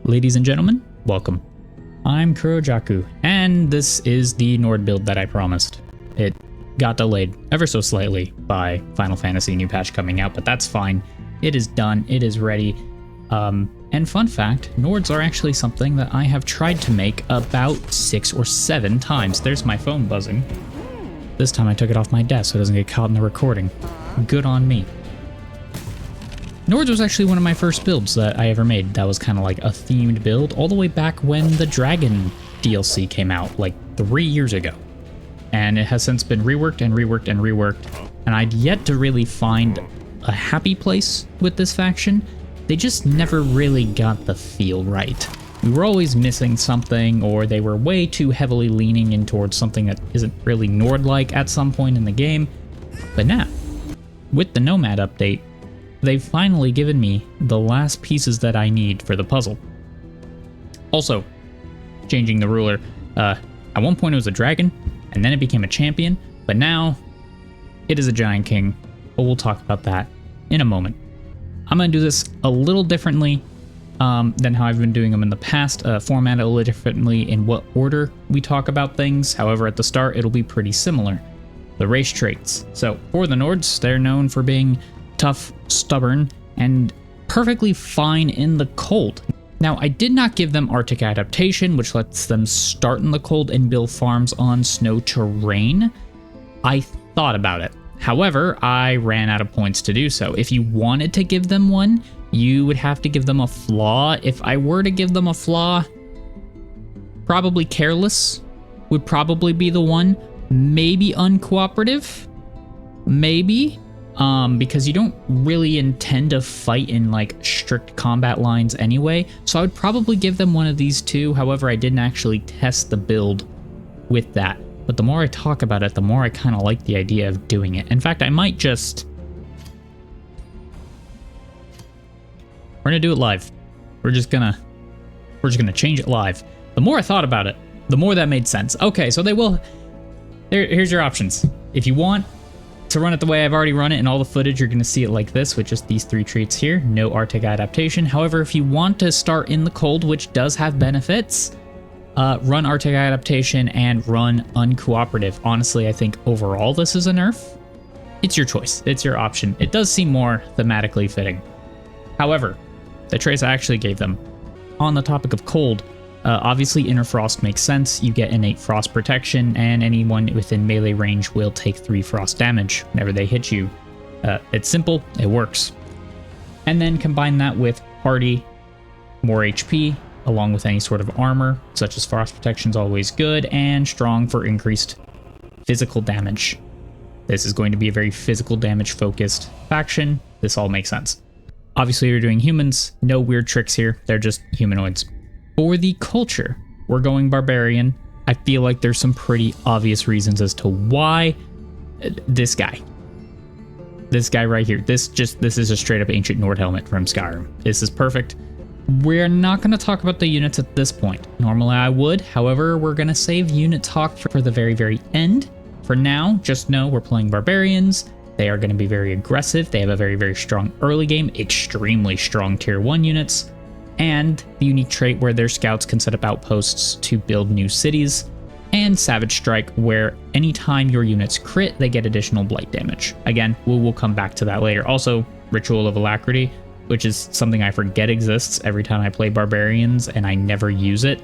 Ladies and gentlemen, welcome. I'm Kurojaku, and this is the Nord build that I promised. It got delayed ever so slightly by Final Fantasy new patch coming out, but that's fine. It is done, it is ready. And fun fact, Nords are actually something that I have tried to make about 6 or 7 times. There's my phone buzzing. This time I took it off my desk so it doesn't get caught in the recording. Good on me. Nords was actually one of my first builds that I ever made. That was kind of like a themed build all the way back when the Dragon DLC came out, like 3 years ago. And it has since been reworked and reworked and reworked, and I'd yet to really find a happy place with this faction. They just never really got the feel right. We were always missing something, or they were way too heavily leaning in towards something that isn't really Nord-like at some point in the game. But now, with the Nomad update, they've finally given me the last pieces that I need for the puzzle. Also, changing the ruler. At one point it was a dragon, and then it became a champion, but now it is a giant king, but we'll talk about that in a moment. I'm going to do this a little differently than how I've been doing them in the past, format it a little differently in what order we talk about things. However, at the start, it'll be pretty similar. The race traits. So for the Nords, they're known for being tough, stubborn, and perfectly fine in the cold. Now, I did not give them Arctic adaptation, which lets them start in the cold and build farms on snow terrain. I thought about it. However, I ran out of points to do so. If you wanted to give them one, you would have to give them a flaw. If I were to give them a flaw, probably careless would probably be the one. Maybe uncooperative. Maybe. Because you don't really intend to fight in like strict combat lines anyway, so I would probably give them one of these two. However, I didn't actually test the build with that, but the more I talk about it, the more I kind of like the idea of doing it. In fact, I might just... We're gonna do it live. We're just gonna change it live. The more I thought about it, the more that made sense. Okay, so they will... Here's your options. If you want to run it the way I've already run it in all the footage, you're going to see it like this with just these 3 traits here. No Arctic adaptation. However, if you want to start in the cold, which does have benefits, run Arctic adaptation and run uncooperative. Honestly, I think overall this is a nerf. It's your choice. It's your option. It does seem more thematically fitting. However, the traits I actually gave them. On the topic of cold, obviously Inner Frost makes sense. You get innate frost protection, and anyone within melee range will take 3 frost damage whenever they hit you. It's simple, it works. And then combine that with hardy, more HP, along with any sort of armor, such as frost protection is always good, and strong for increased physical damage. This is going to be a very physical damage focused faction. This all makes sense. Obviously you're doing humans, no weird tricks here, they're just humanoids. For the culture, we're going barbarian. I feel like there's some pretty obvious reasons as to why. This guy right here, this is a straight up ancient Nord helmet from Skyrim. This is perfect. We're not going to talk about the units at this point. Normally I would, however, we're going to save unit talk for the very, very end. For now, just know we're playing barbarians. They are going to be very aggressive. They have a very, very strong early game, extremely strong tier 1 units, and the unique trait where their scouts can set up outposts to build new cities, and Savage Strike, where anytime your units crit, they get additional blight damage. Again, we'll come back to that later. Also, Ritual of Alacrity, which is something I forget exists every time I play barbarians, and I never use it.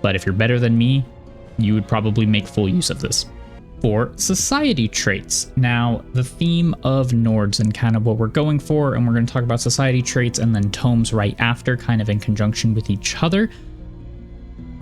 But if you're better than me, you would probably make full use of this. For society traits. Now, the theme of Nords and kind of what we're going for, and we're going to talk about society traits and then tomes right after, kind of in conjunction with each other.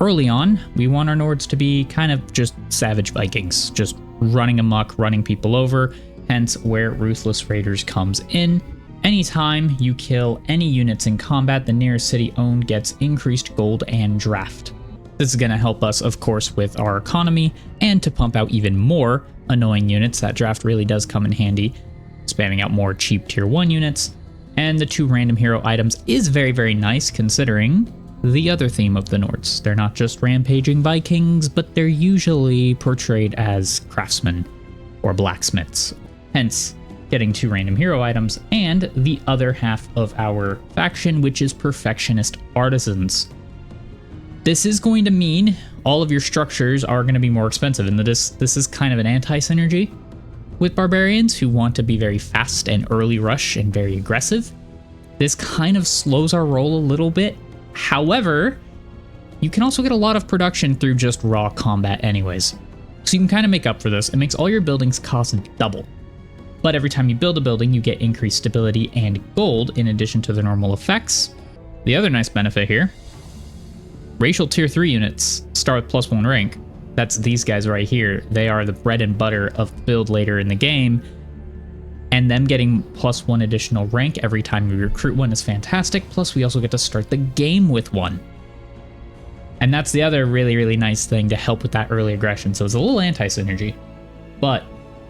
Early on, we want our Nords to be kind of just savage Vikings, just running amok, running people over, hence where Ruthless Raiders comes in. Anytime you kill any units in combat, the nearest city owned gets increased gold and draft. This is going to help us, of course, with our economy, and to pump out even more annoying units. That draft really does come in handy, spamming out more cheap tier 1 units. And the 2 random hero items is very, very nice, considering the other theme of the Nords. They're not just rampaging Vikings, but they're usually portrayed as craftsmen or blacksmiths. Hence, getting 2 random hero items, and the other half of our faction, which is Perfectionist Artisans. This is going to mean all of your structures are going to be more expensive, and this is kind of an anti-synergy with Barbarians who want to be very fast and early rush and very aggressive. This kind of slows our roll a little bit. However, you can also get a lot of production through just raw combat anyways. So you can kind of make up for this. It makes all your buildings cost double. But every time you build a building, you get increased stability and gold in addition to the normal effects. The other nice benefit here, racial tier 3 units start with +1 rank. That's these guys right here. They are the bread and butter of build later in the game. And them getting +1 additional rank every time we recruit one is fantastic. Plus, we also get to start the game with one. And that's the other really, really nice thing to help with that early aggression. So it's a little anti-synergy, but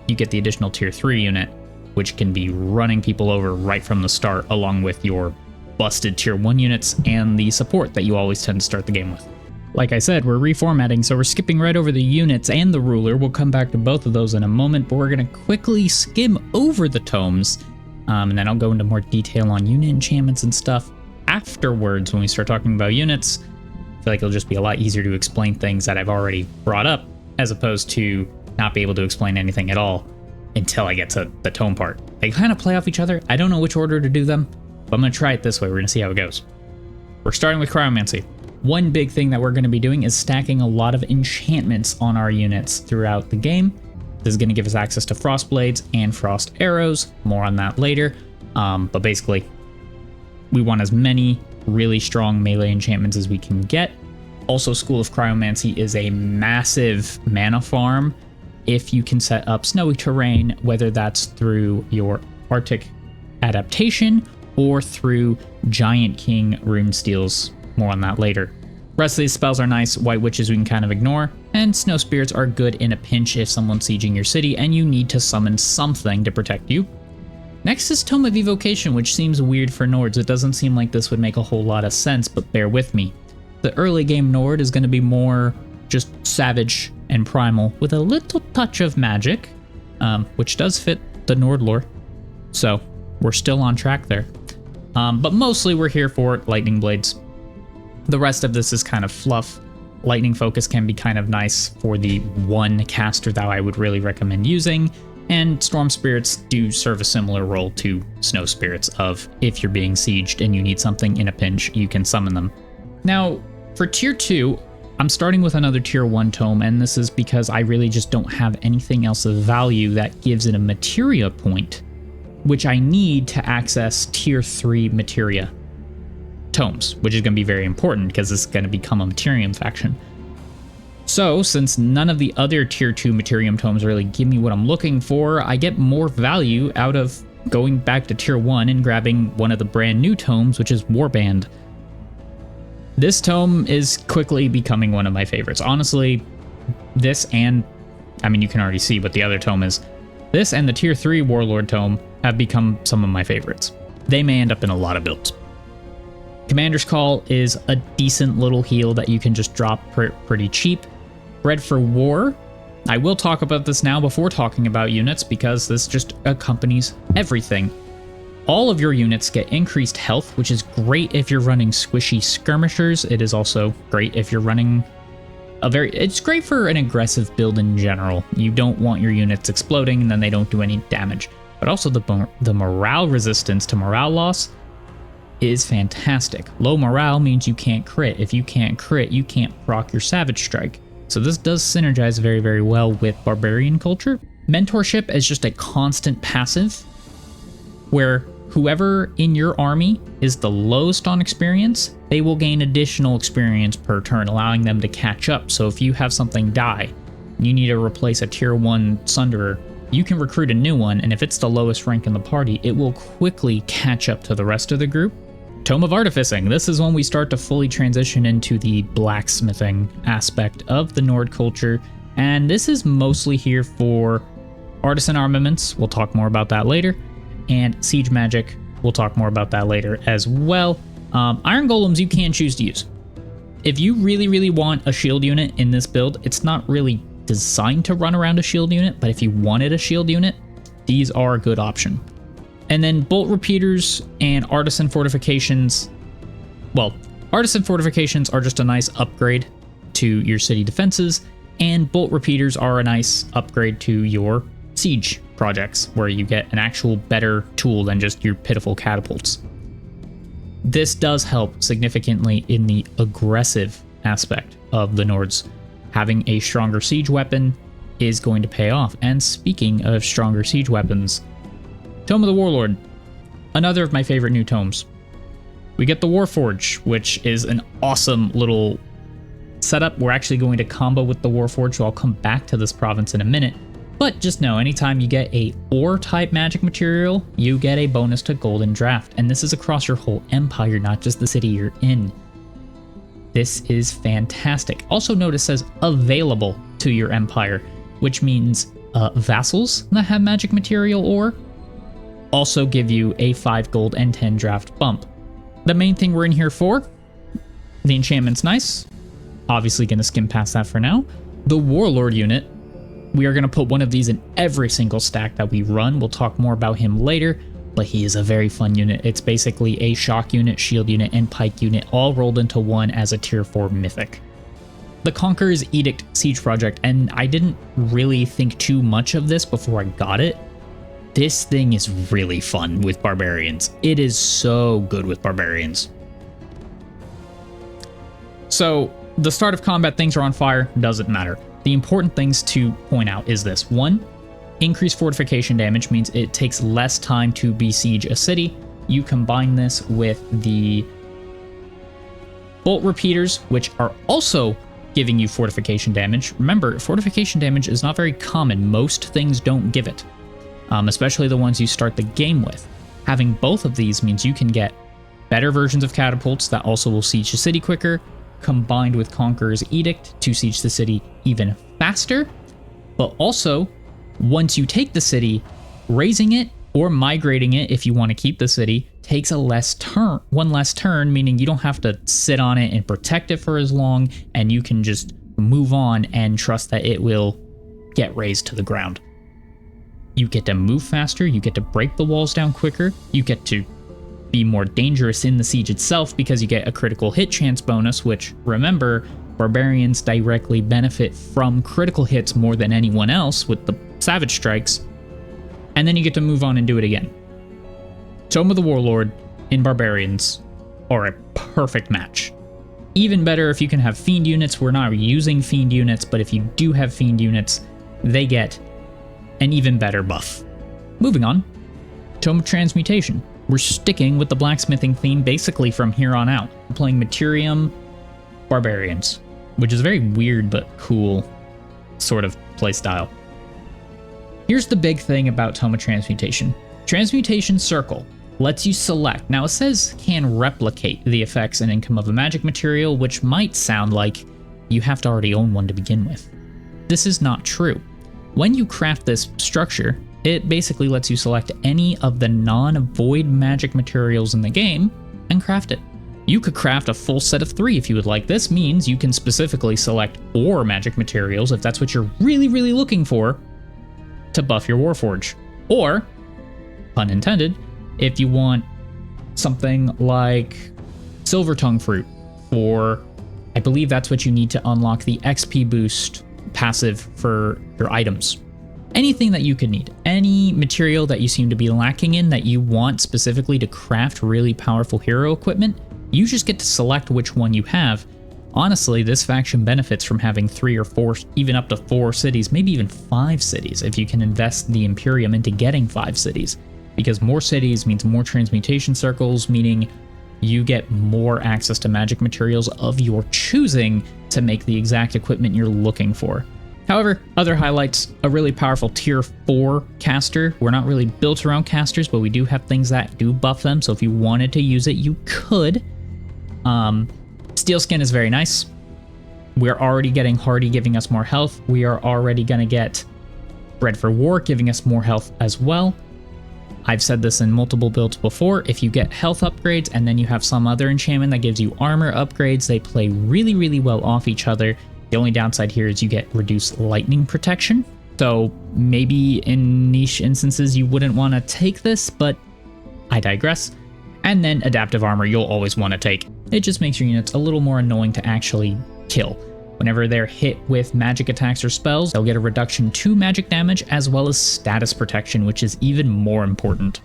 you get the additional tier 3 unit, which can be running people over right from the start, along with your busted tier 1 units and the support that you always tend to start the game with. Like I said, we're reformatting, so we're skipping right over the units and the ruler. We'll come back to both of those in a moment, but we're going to quickly skim over the tomes, and then I'll go into more detail on unit enchantments and stuff afterwards when we start talking about units. I feel like it'll just be a lot easier to explain things that I've already brought up, as opposed to not be able to explain anything at all until I get to the tome part. They kind of play off each other. I don't know which order to do them, but I'm going to try it this way. We're going to see how it goes. We're starting with Cryomancy. One big thing that we're going to be doing is stacking a lot of enchantments on our units throughout the game. This is going to give us access to Frost Blades and Frost Arrows. More on that later. But basically, we want as many really strong melee enchantments as we can get. Also, School of Cryomancy is a massive mana farm if you can set up snowy terrain, whether that's through your Arctic adaptation or through Giant King Runesteals. More on that later. Rest of these spells are nice. White Witches we can kind of ignore, and Snow Spirits are good in a pinch if someone's sieging your city and you need to summon something to protect you. Next is Tome of Evocation, which seems weird for Nords. It doesn't seem like this would make a whole lot of sense, but bear with me. The early game Nord is going to be more just savage and primal with a little touch of magic, which does fit the Nord lore. So we're still on track there. But mostly we're here for Lightning Blades. The rest of this is kind of fluff. Lightning Focus can be kind of nice for the one caster that I would really recommend using. And Storm Spirits do serve a similar role to Snow Spirits of if you're being sieged and you need something in a pinch, you can summon them. Now, for Tier 2, I'm starting with another Tier 1 tome, and this is because I really just don't have anything else of value that gives it a materia point, which I need to access Tier 3 materia tomes, which is going to be very important because this is going to become a Materium faction. So, since none of the other Tier 2 Materium tomes really give me what I'm looking for, I get more value out of going back to Tier 1 and grabbing one of the brand new tomes, which is Warband. This tome is quickly becoming one of my favorites. Honestly, this and, I mean, you can already see what the other tome is. This and the Tier 3 Warlord tome have become some of my favorites. They may end up in a lot of builds. Commander's Call is a decent little heal that you can just drop pretty cheap. Bred for War. I will talk about this now before talking about units because this just accompanies everything. All of your units get increased health, which is great if you're running squishy skirmishers. It is also great if you're running it's great for an aggressive build in general. You don't want your units exploding and then they don't do any damage. But also the morale resistance to morale loss is fantastic. Low morale means you can't crit. If you can't crit, you can't proc your Savage Strike. So this does synergize very, very well with Barbarian culture. Mentorship is just a constant passive where whoever in your army is the lowest on experience, they will gain additional experience per turn, allowing them to catch up. So if you have something die, you need to replace a Tier 1 Sunderer, you can recruit a new one, and if it's the lowest rank in the party, it will quickly catch up to the rest of the group. Tome of Artificing. This is when we start to fully transition into the blacksmithing aspect of the Nord culture, and this is mostly here for artisan armaments. We'll talk more about that later, and siege magic. We'll talk more about that later as well. Iron Golems you can choose to use. If you really, really want a shield unit in this build, it's not really designed to run around a shield unit, but if you wanted a shield unit, these are a good option. And then bolt repeaters and artisan fortifications. Well, artisan fortifications are just a nice upgrade to your city defenses, and bolt repeaters are a nice upgrade to your siege projects, where you get an actual better tool than just your pitiful catapults. This does help significantly in the aggressive aspect of the Nords. Having a stronger siege weapon is going to pay off. And speaking of stronger siege weapons, Tome of the Warlord, another of my favorite new tomes. We get the Warforge, which is an awesome little setup. We're actually going to combo with the Warforge, so I'll come back to this province in a minute. But just know, anytime you get a ore type magic material, you get a bonus to Golden Draft. And this is across your whole empire, not just the city you're in. This is fantastic. Also notice it says available to your empire, which means vassals that have magic material ore also give you a 5 gold and 10 draft bump. The main thing we're in here for, the enchantment's nice. Obviously going to skim past that for now. The Warlord unit, we are going to put one of these in every single stack that we run. We'll talk more about him later, but he is a very fun unit. It's basically a shock unit, shield unit, and pike unit all rolled into one as a tier 4 mythic. The Conqueror's Edict siege project, and I didn't really think too much of this before I got it. This thing is really fun with barbarians. It is so good with barbarians. So the start of combat, things are on fire, doesn't matter. The important things to point out is this. 1, increased fortification damage means it takes less time to besiege a city. You combine this with the bolt repeaters, which are also giving you fortification damage. Remember, fortification damage is not very common. Most things don't give it, especially the ones you start the game with. Having both of these means you can get better versions of catapults that also will siege the city quicker, combined with Conqueror's Edict to siege the city even faster. But also, once you take the city, raising it or migrating it if you want to keep the city takes one less turn, meaning you don't have to sit on it and protect it for as long, and you can just move on and trust that it will get razed to the ground. You get to move faster, you get to break the walls down quicker, you get to be more dangerous in the siege itself because you get a critical hit chance bonus, which, remember, barbarians directly benefit from critical hits more than anyone else with the Savage Strikes, and then you get to move on and do it again. Tome of the Warlord in barbarians are a perfect match. Even better if you can have Fiend units. We're not using Fiend units, but if you do have Fiend units, they get an even better buff. Moving on, Tome of Transmutation. We're sticking with the blacksmithing theme basically from here on out. We're playing Materium Barbarians, which is a very weird but cool sort of playstyle. Here's the big thing about Tome of Transmutation. Transmutation Circle lets you select. Now it says can replicate the effects and income of a magic material, which might sound like you have to already own one to begin with. This is not true. When you craft this structure, it basically lets you select any of the non-void magic materials in the game and craft it. You could craft a full set of 3 if you would like. This means you can specifically select ore magic materials if that's what you're really, really looking for to buff your Warforge. Or, pun intended, if you want something like Silver Tongue Fruit, or I believe that's what you need to unlock the XP boost passive for your items. Anything that you could need, any material that you seem to be lacking in that you want specifically to craft really powerful hero equipment, you just get to select which one you have. Honestly, this faction benefits from having 3 or 4, even up to 4 cities, maybe even 5 cities if you can invest the Imperium into getting 5 cities. Because more cities means more transmutation circles, meaning you get more access to magic materials of your choosing to make the exact equipment you're looking for. However, other highlights, a really powerful tier 4 caster. We're not really built around casters, but we do have things that do buff them, so if you wanted to use it, you could. Steel Skin is very nice. We're already getting Hardy, giving us more health. We are already going to get Bread for War, giving us more health as well. I've said this in multiple builds before, if you get health upgrades and then you have some other enchantment that gives you armor upgrades, they play really, really well off each other. The only downside here is you get reduced lightning protection. So maybe in niche instances you wouldn't want to take this, but I digress. And then adaptive armor you'll always want to take. It just makes your units a little more annoying to actually kill. Whenever they're hit with magic attacks or spells, they'll get a reduction to magic damage as well as status protection, which is even more important.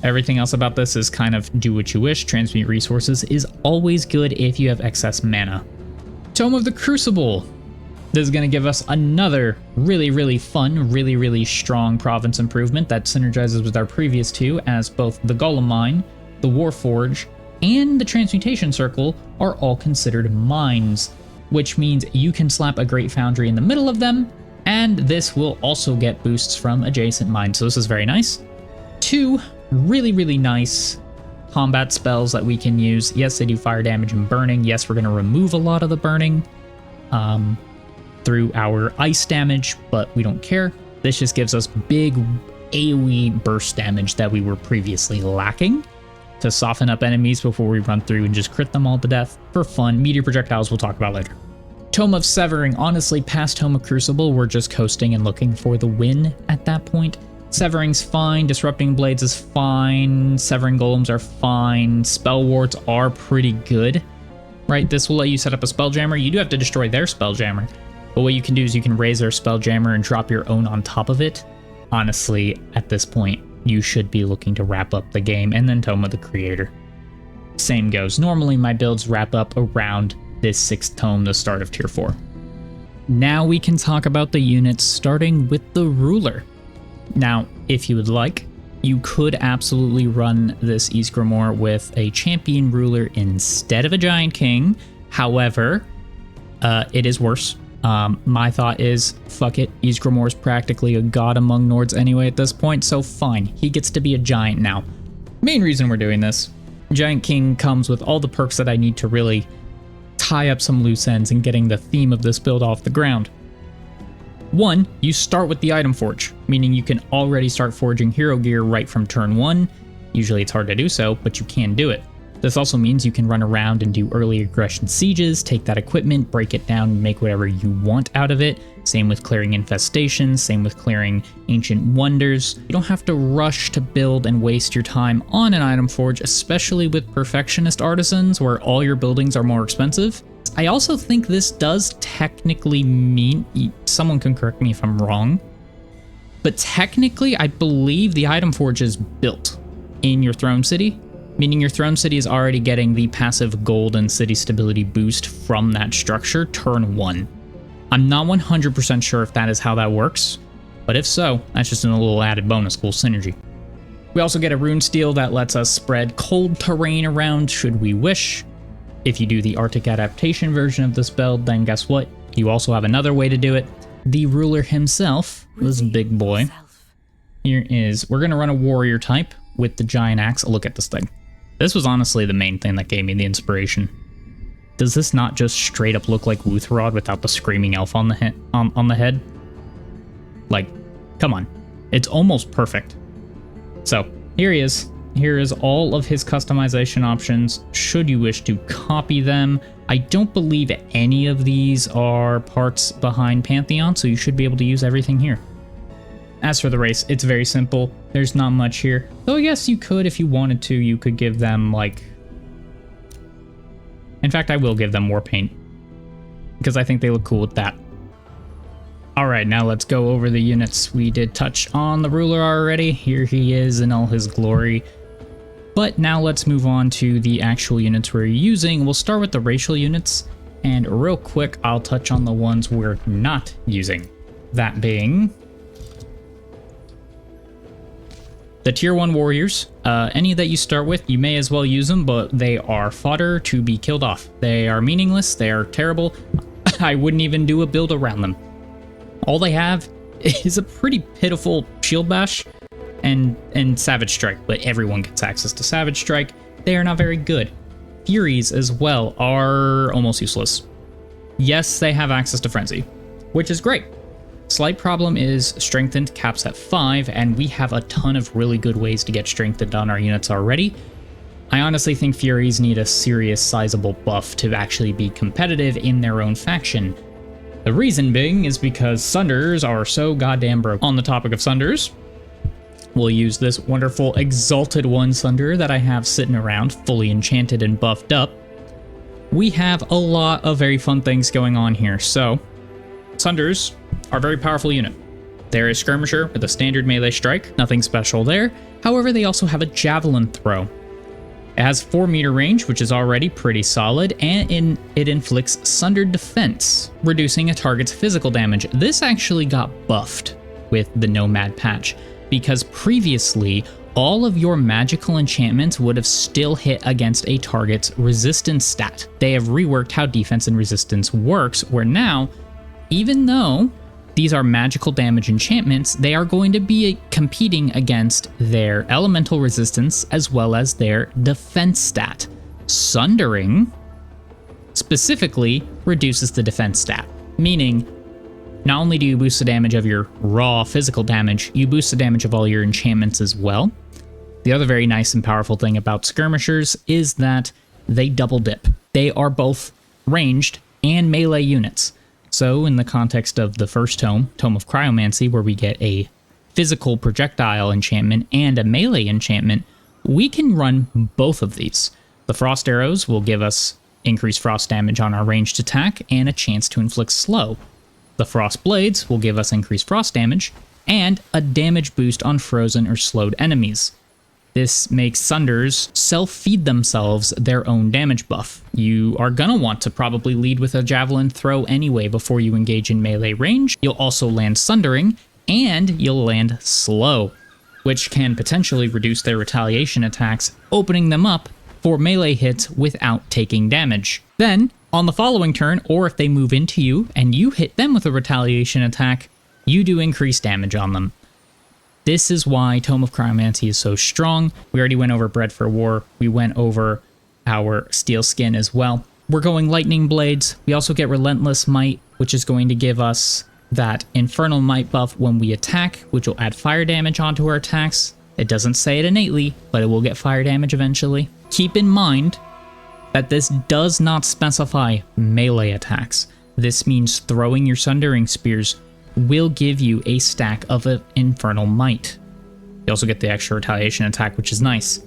Everything else about this is kind of do what you wish. Transmute resources is always good if you have excess mana. Tome of the Crucible. This is going to give us another really fun, really strong province improvement that synergizes with our previous two, as both the Golem Mine, the Warforge, and the Transmutation Circle are all considered mines, which means you can slap a Great Foundry in the middle of them, and this will also get boosts from adjacent mines, so this is very nice. Two really nice combat spells that we can use. Yes, they do fire damage and burning. Yes, we're going to remove a lot of the burning through our ice damage, but we don't care. This just gives us big AoE burst damage that we were previously lacking to soften up enemies before we run through and just crit them all to death for fun. Meteor projectiles we'll talk about later. Tome of Severing. Honestly, past Tome of Crucible, we're just coasting and looking for the win at that point. Severing's fine, Disrupting Blades is fine, Severing Golems are fine, Spell Wards are pretty good, right? This will let you set up a Spelljammer. You do have to destroy their Spelljammer, but what you can do is you can raise their Spelljammer and drop your own on top of it. Honestly, at this point, you should be looking to wrap up the game, and then Tome of the Creator. Same goes. Normally my builds wrap up around this 6th tome, the start of Tier 4. Now we can talk about the units, starting with the Ruler. Now, if you would like, you could absolutely run this Ysgramor with a Champion Ruler instead of a Giant King. However, it is worse. My thought is, fuck it, Ysgramor's practically a god among Nords anyway at this point, so fine, he gets to be a giant now. Main reason we're doing this, Giant King comes with all the perks that I need to really tie up some loose ends and getting the theme of this build off the ground. One, you start with the item forge, meaning you can already start forging hero gear right from turn 1. Usually it's hard to do so, but you can do it. This also means you can run around and do early aggression sieges, take that equipment, break it down, and make whatever you want out of it. Same with clearing infestations, same with clearing ancient wonders. You don't have to rush to build and waste your time on an item forge, especially with perfectionist artisans where all your buildings are more expensive. I also think this does technically mean, someone can correct me if I'm wrong, but technically I believe the item forge is built in your throne city, meaning your throne city is already getting the passive gold and city stability boost from that structure turn 1. I'm not 100% sure if that is how that works, but if so, that's just a little added bonus, cool synergy. We also get a rune steel that lets us spread cold terrain around should we wish. If you do the Arctic adaptation version of this build, then guess what? You also have another way to do it. The ruler himself, this big boy, here is, we're going to run a warrior type with the giant axe. Look at this thing. This was honestly the main thing that gave me the inspiration. Does this not just straight up look like Wuthrod without the screaming elf on the on the head? Like, come on. It's almost perfect. So, here he is. Here is all of his customization options, should you wish to copy them. I don't believe any of these are parts behind Pantheon, so you should be able to use everything here. As for the race, it's very simple. There's not much here. Though yes, you could, if you wanted to, you could give them, like... In fact, I will give them war paint, because I think they look cool with that. Alright, now let's go over the units. We did touch on the ruler already. Here he is in all his glory. But now let's move on to the actual units we're using. We'll start with the racial units, and real quick, I'll touch on the ones we're not using. That being the tier 1 warriors. Any that you start with, you may as well use them, but they are fodder to be killed off. They are meaningless, they are terrible. I wouldn't even do a build around them. All they have is a pretty pitiful shield bash and Savage Strike, but everyone gets access to Savage Strike. They are not very good. Furies as well are almost useless. Yes, they have access to Frenzy, which is great. Slight problem is Strengthened caps at 5, and we have a ton of really good ways to get Strengthened on our units already. I honestly think Furies need a serious sizable buff to actually be competitive in their own faction. The reason being is because Sunders are so goddamn broke. On the topic of Sunders, we'll use this wonderful Exalted One Sunder that I have sitting around, fully enchanted and buffed up. We have a lot of very fun things going on here. So, Sunders are a very powerful unit. They're a skirmisher with a standard melee strike, nothing special there. However, they also have a javelin throw. It has 4-meter range, which is already pretty solid, and it inflicts sundered defense, reducing a target's physical damage. This actually got buffed with the Nomad patch, because previously, all of your magical enchantments would have still hit against a target's resistance stat. They have reworked how defense and resistance works, where now, even though these are magical damage enchantments, they are going to be competing against their elemental resistance as well as their defense stat. Sundering specifically reduces the defense stat, meaning not only do you boost the damage of your raw physical damage, you boost the damage of all your enchantments as well. The other very nice and powerful thing about skirmishers is that they double dip. They are both ranged and melee units. So in the context of the first tome, Tome of Cryomancy, where we get a physical projectile enchantment and a melee enchantment, we can run both of these. The Frost Arrows will give us increased frost damage on our ranged attack and a chance to inflict slow. The Frost Blades will give us increased frost damage and a damage boost on frozen or slowed enemies. This makes Sunders self-feed themselves their own damage buff. You are gonna want to probably lead with a javelin throw anyway before you engage in melee range. You'll also land Sundering, and you'll land slow, which can potentially reduce their retaliation attacks, opening them up for melee hits without taking damage. Then, on the following turn, or if they move into you and you hit them with a retaliation attack, you do increased damage on them. This is why Tome of Cryomancy is so strong. We already went over Bred for War. We went over our Steel Skin as well. We're going Lightning Blades. We also get Relentless Might, which is going to give us that Infernal Might buff when we attack, which will add fire damage onto our attacks. It doesn't say it innately, but it will get fire damage eventually. Keep in mind that this does not specify melee attacks. This means throwing your Sundering Spears will give you a stack of an Infernal Might. You also get the extra retaliation attack, which is nice.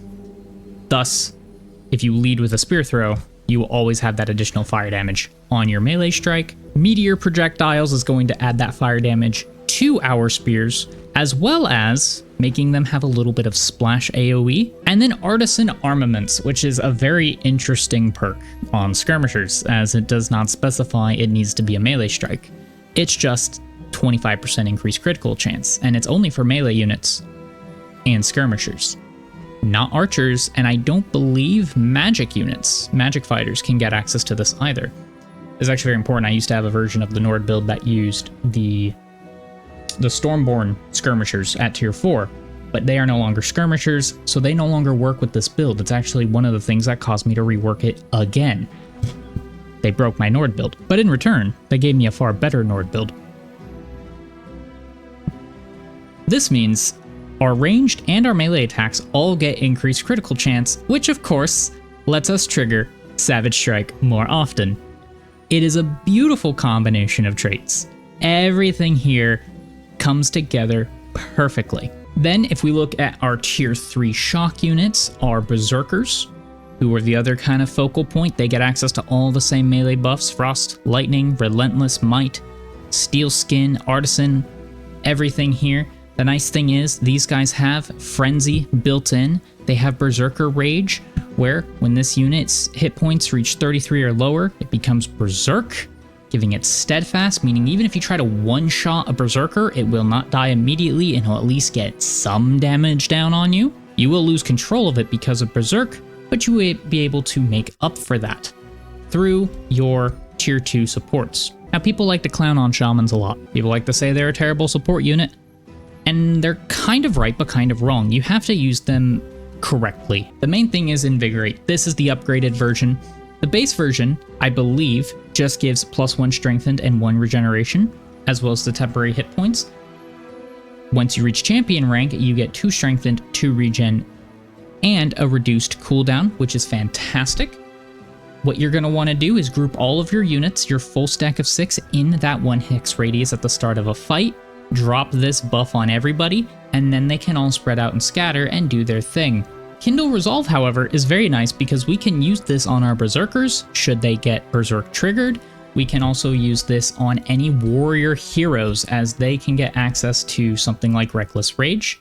Thus, if you lead with a spear throw, you will always have that additional fire damage on your melee strike. Meteor Projectiles is going to add that fire damage to our spears, as well as making them have a little bit of splash AoE. And then Artisan Armaments, which is a very interesting perk on skirmishers, as it does not specify it needs to be a melee strike. It's just 25% increased critical chance, and it's only for melee units and skirmishers, not archers, and I don't believe magic units, magic fighters, can get access to this either. It's actually very important. I used to have a version of the Nord build that used the Stormborn skirmishers at tier 4, but they are no longer skirmishers, so they no longer work with this build. It's actually one of the things that caused me to rework it again. They broke my Nord build, but in return, they gave me a far better Nord build. This means our ranged and our melee attacks all get increased critical chance, which of course lets us trigger Savage Strike more often. It is a beautiful combination of traits. Everything here comes together perfectly. Then if we look at our tier 3 shock units, our Berserkers, who are the other kind of focal point, they get access to all the same melee buffs: Frost, Lightning, Relentless Might, Steel Skin, Artisan, everything here. The nice thing is these guys have Frenzy built in. They have Berserker Rage, where when this unit's hit points reach 33 or lower, it becomes Berserk, giving it Steadfast, meaning even if you try to one-shot a Berserker, it will not die immediately and will at least get some damage down on you. You will lose control of it because of Berserk, but you will be able to make up for that through your tier 2 supports. Now, people like to clown on Shamans a lot. People like to say they're a terrible support unit, and they're kind of right, but kind of wrong. You have to use them correctly. The main thing is Invigorate. This is the upgraded version. The base version, I believe, just gives +1 strengthened and 1 regeneration, as well as the temporary hit points. Once you reach champion rank, you get 2 strengthened, 2 regen, and a reduced cooldown, which is fantastic. what you're going to want to do is group all of your units, your full stack of 6, in that 1 hex radius at the start of a fight, drop this buff on everybody, and then they can all spread out and scatter and do their thing. Kindle Resolve, however, is very nice because we can use this on our Berserkers should they get Berserk triggered. We can also use this on any warrior heroes as they can get access to something like Reckless Rage.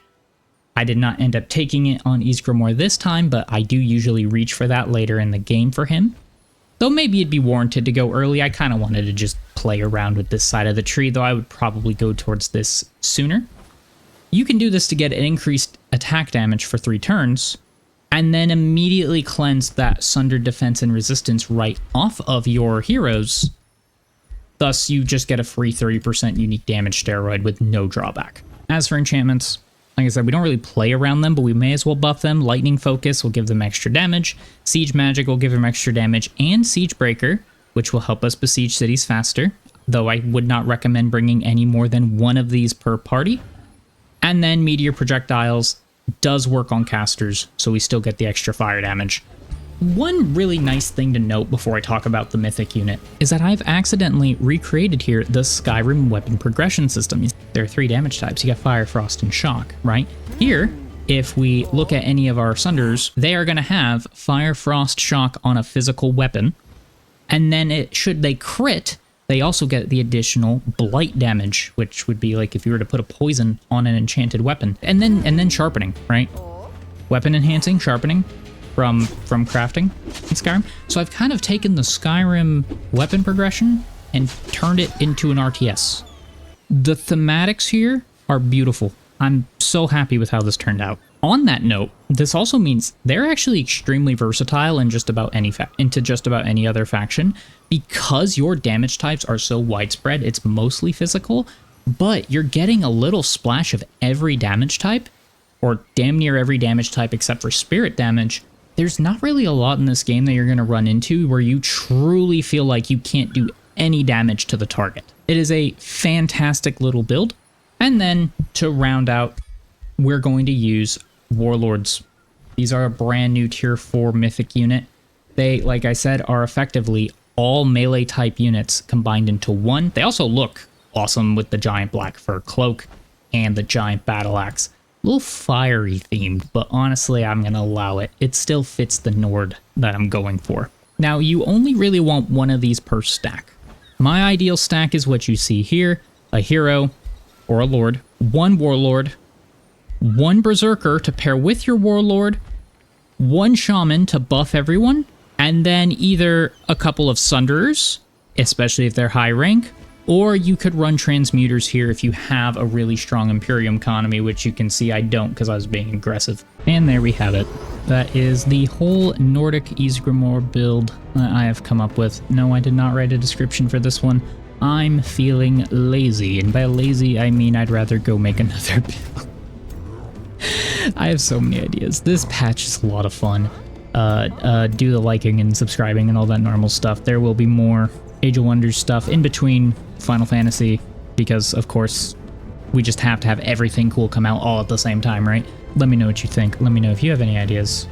I did not end up taking it on Ysgramor this time, but I do usually reach for that later in the game for him. Though maybe it'd be warranted to go early, I kind of wanted to just play around with this side of the tree, though I would probably go towards this sooner. You can do this to get an increased attack damage for 3 turns, and then immediately cleanse that Sundered Defense and Resistance right off of your heroes. Thus, you just get a free 30% unique damage steroid with no drawback. As for enchantments, like I said, we don't really play around them, but we may as well buff them. Lightning Focus will give them extra damage. Siege Magic will give them extra damage. And Siege Breaker, which will help us besiege cities faster, though I would not recommend bringing any more than 1 of these per party. And then Meteor Projectiles does work on casters, so we still get the extra fire damage. One really nice thing to note before I talk about the Mythic unit is that I've accidentally recreated here the Skyrim weapon progression system. There are 3 damage types. You got Fire, Frost, and Shock, right? Here, if we look at any of our Sunders, they are going to have Fire, Frost, Shock on a physical weapon, and then should they crit, they also get the additional blight damage, which would be like if you were to put a poison on an enchanted weapon. And then sharpening, right? Weapon enhancing, sharpening from crafting in Skyrim. So I've kind of taken the Skyrim weapon progression and turned it into an RTS. The thematics here are beautiful. I'm so happy with how this turned out. On that note, this also means they're actually extremely versatile in just about any other faction, because your damage types are so widespread. It's mostly physical, but you're getting a little splash of every damage type, or damn near every damage type except for spirit damage. There's not really a lot in this game that you're going to run into where you truly feel like you can't do any damage to the target. It is a fantastic little build. And then to round out, we're going to use Warlords. These are a brand new tier 4 mythic unit. They, like I said, are effectively all melee type units combined into one. They also look awesome with the giant black fur cloak and the giant battle axe. A little fiery themed, but honestly, I'm going to allow it. It still fits the Nord that I'm going for. Now, you only really want 1 of these per stack. My ideal stack is what you see here: a hero or a lord, 1 warlord, 1 berserker to pair with your warlord, 1 shaman to buff everyone, and then either a couple of sunderers, especially if they're high rank, or you could run transmuters here if you have a really strong Imperium economy, which you can see I don't because I was being aggressive. And there we have it. That is the whole Nordic Ysgramor build that I have come up with. No, I did not write a description for this one. I'm feeling lazy, and by lazy I mean I'd rather go make another build. I have so many ideas. This patch is a lot of fun. Do the liking and subscribing and all that normal stuff. There will be more Age of Wonders stuff in between Final Fantasy, because of course we just have to have everything cool come out all at the same time, right? Let me know what you think. Let me know if you have any ideas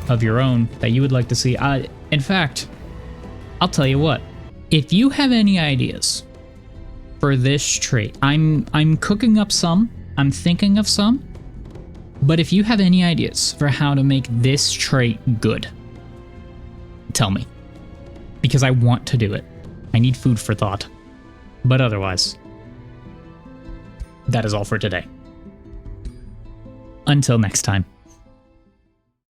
of your own that you would like to see. In fact, I'll tell you what. If you have any ideas for this trait, I'm cooking up some. I'm thinking of some. But if you have any ideas for how to make this trait good, tell me. Because I want to do it. I need food for thought. But otherwise, that is all for today. Until next time.